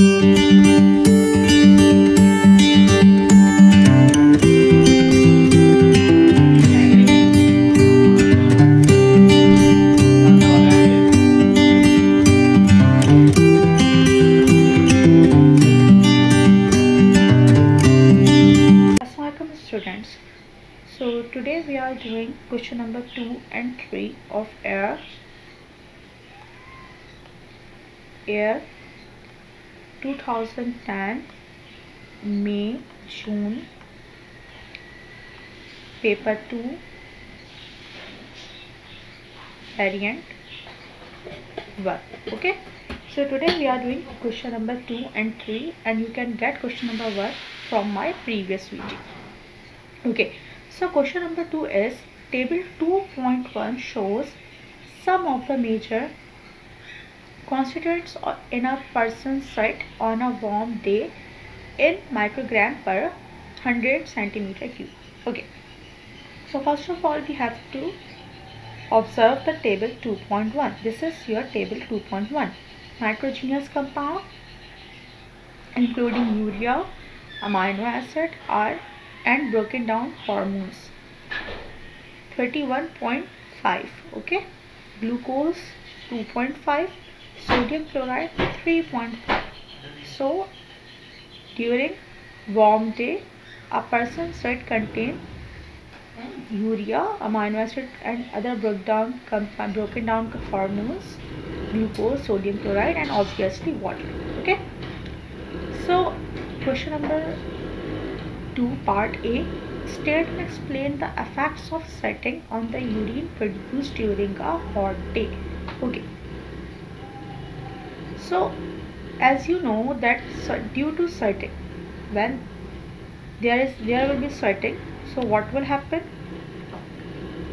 Students, so today we are doing question number 2 and 3 of air 2010 May June paper 2 variant 1. Okay, so today we are doing question number 2 and 3, and you can get question number 1 from my previous video. Okay, so question number 2 is table 2.1 shows some of the major constituents in a person's sweat on a warm day in microgram per 100 centimeter cube. Okay, so first of all we have to observe the table 2.1. This is your table 2.1. Nitrogenous compound including urea, amino acid, are and broken down hormones 31.5. okay, glucose 2.5, sodium chloride 3.5. so during warm day a person's sweat contains urea, amino acid and other broken down hormones, glucose, sodium chloride and obviously water. Okay, so question number 2 part A, state and explain the effects of sweating on the urine produced during a hot day. Okay, so as you know that due to sweating, when there will be sweating, so what will happen?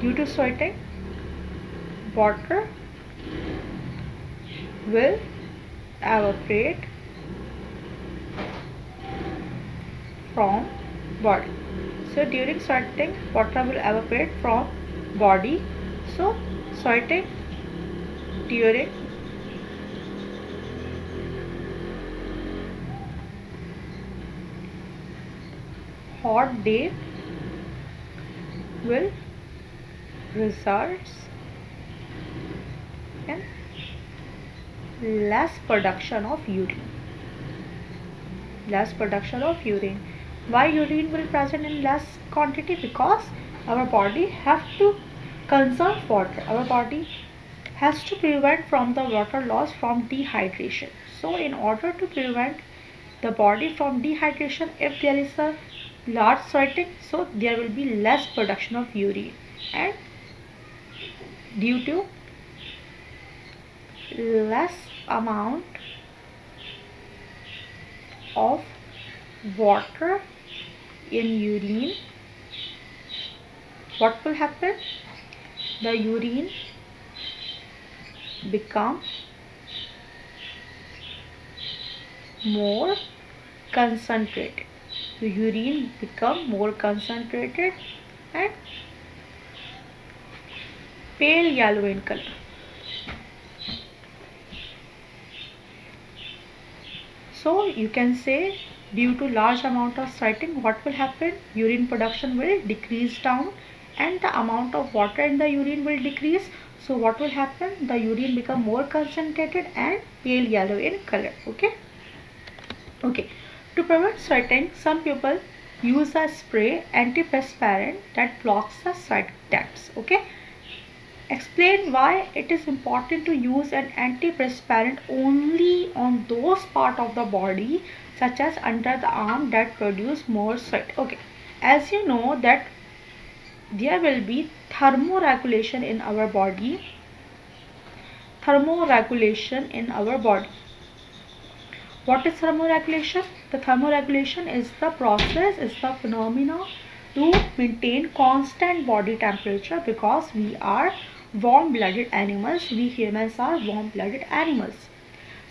Due to sweating, water will evaporate from body. So during sweating water will evaporate from body. So sweating during hot day will result in less production of urine. Why urine will present in less quantity? Because our body have to conserve water. Our body has to prevent from the water loss from dehydration. So in order to prevent the body from dehydration, if there is a large sweating, so there will be less production of urine, and due to less amount of water in urine, what will happen? The urine become more concentrated. The urine become more concentrated and pale yellow in color. So you can say due to large amount of sweating, what will happen? Urine production will decrease down and the amount of water in the urine will decrease. So what will happen? The urine become more concentrated and pale yellow in color. Okay. To prevent sweating, some people use a spray antiperspirant that blocks the sweat ducts. Okay. Explain why it is important to use an antiperspirant only on those parts of the body such as under the arm that produce more sweat. Okay, as you know that there will be thermoregulation in our body. What is thermoregulation? The thermoregulation is the process, is the phenomena to maintain constant body temperature, because we are warm-blooded animals. We humans are warm-blooded animals.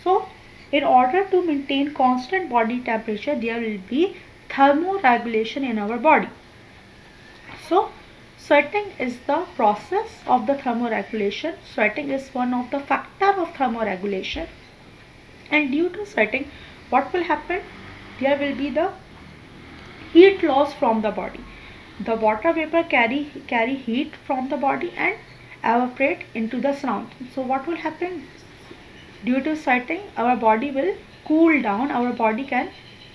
So in order to maintain constant body temperature, there will be thermoregulation in our body. So sweating is the process of the thermoregulation. Sweating is one of the factor of thermoregulation, and due to sweating what will happen? There will be the heat loss from the body. The water vapor carry heat from the body and evaporate into the surroundings. So what will happen? Due to sweating, our body will cool down. Our body can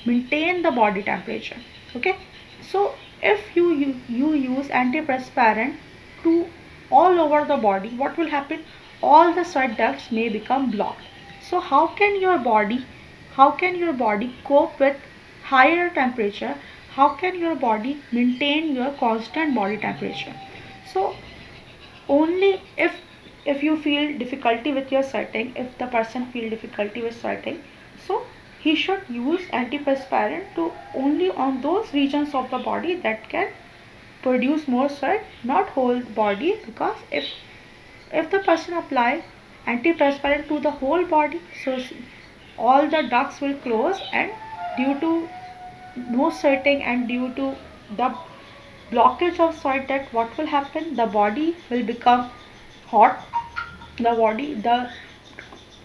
maintain the body temperature. Okay. So if you use antiperspirant to all over the body, what will happen? All the sweat ducts may become blocked. So how can your body cope with higher temperature? How can your body maintain your constant body temperature? So only if you feel difficulty with your sweating, if the person feel difficulty with sweating, so he should use antiperspirant to only on those regions of the body that can produce more sweat, not whole body, because if the person apply antiperspirant to the whole body, so all the ducts will close, and due to no sweating and due to the blockage of sweat duct, what will happen? The body will become hot. The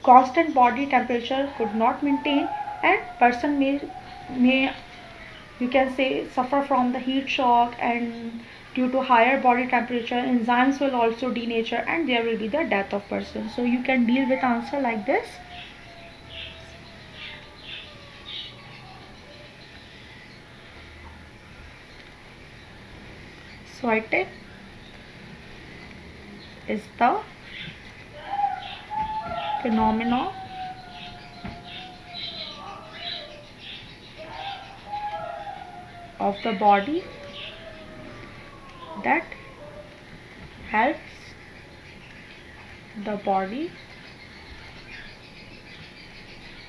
constant body temperature could not maintain, and person may you can say suffer from the heat shock, and due to higher body temperature, enzymes will also denature, and there will be the death of person. So you can deal with answer like this. Sweating is the phenomena of the body that helps the body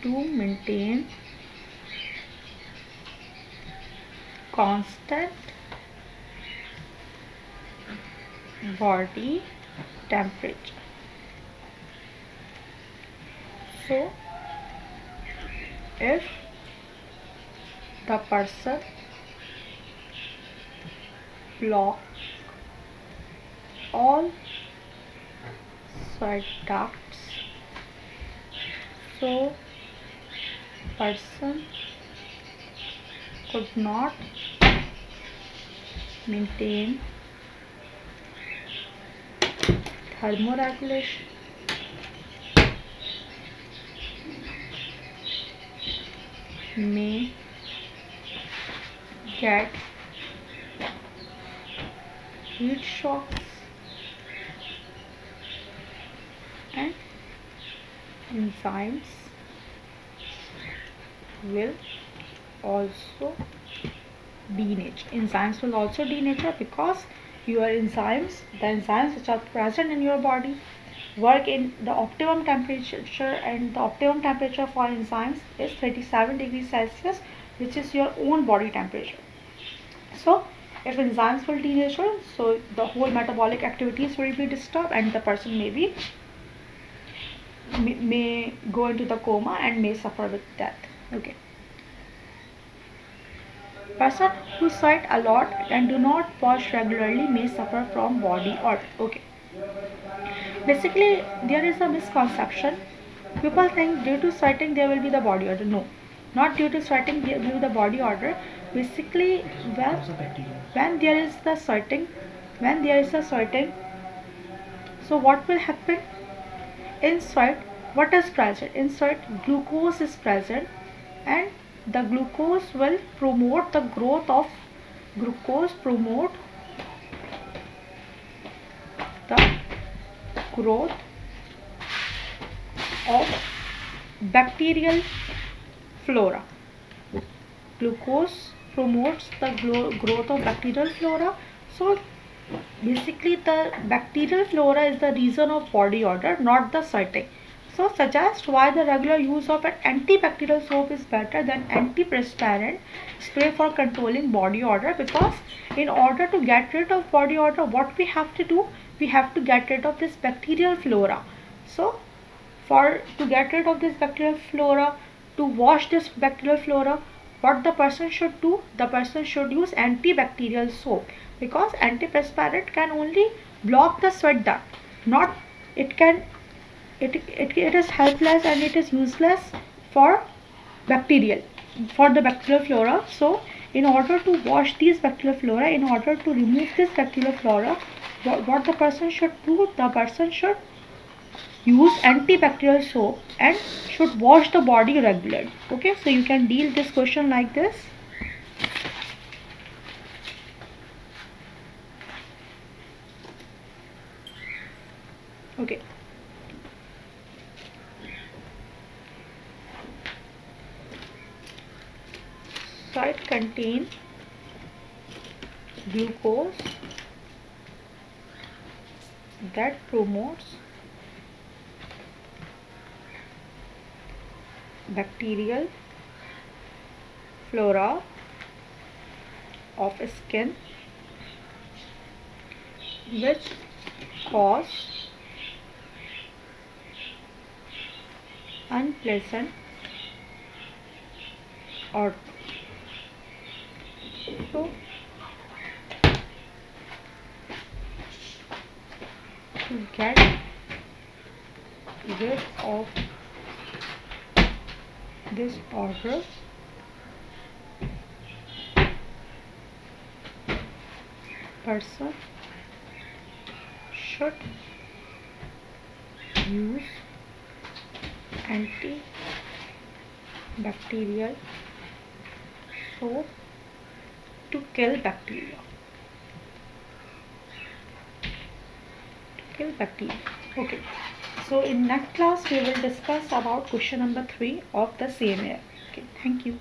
to maintain constant body temperature. So if the person block all sweat ducts, so person could not maintain thermoregulation, may get heat shocks, and enzymes will also denature. Enzymes will also denature because your enzymes, the enzymes which are present in your body, work in the optimum temperature, and the optimum temperature for enzymes is 37 degrees Celsius, which is your own body temperature. So if enzymes will denature, so the whole metabolic activities will be disturbed, and the person may go into the coma and may suffer with death. Okay. Person who sweat a lot and do not wash regularly may suffer from body odor. Okay. Basically, there is a misconception. People think due to sweating there will be the body odor. No, not due to sweating there will be the body odor. Basically, when there is the sweating, so what will happen? In sweat, what is present? In sweat, glucose is present, and the glucose will promote the growth of the growth of bacterial flora. Glucose promotes the growth of bacterial flora. So basically the bacterial flora is the reason of body odor, not the sweating. So suggest why the regular use of an antibacterial soap is better than antiperspirant spray for controlling body odor, because in order to get rid of body odor, what we have to do? We have to get rid of this bacterial flora. So to get rid of this bacterial flora, to wash this bacterial flora, what the person should do? The person should use antibacterial soap, because antiperspirant can only block the sweat duct, not it is helpless and it is useless for bacterial, for the bacterial flora. So in order to wash these bacterial flora, in order to remove this bacterial flora, what the person should do, the person should use antibacterial soap and should wash the body regularly. Okay, so you can deal this question like this. Okay, so it contains glucose that promotes bacterial flora of skin, which cause unpleasant odor. So to get rid of this odor, person should use antibacterial soap to kill bacteria. Okay, so in next class we will discuss about question number 3 of the same year. Okay, thank you.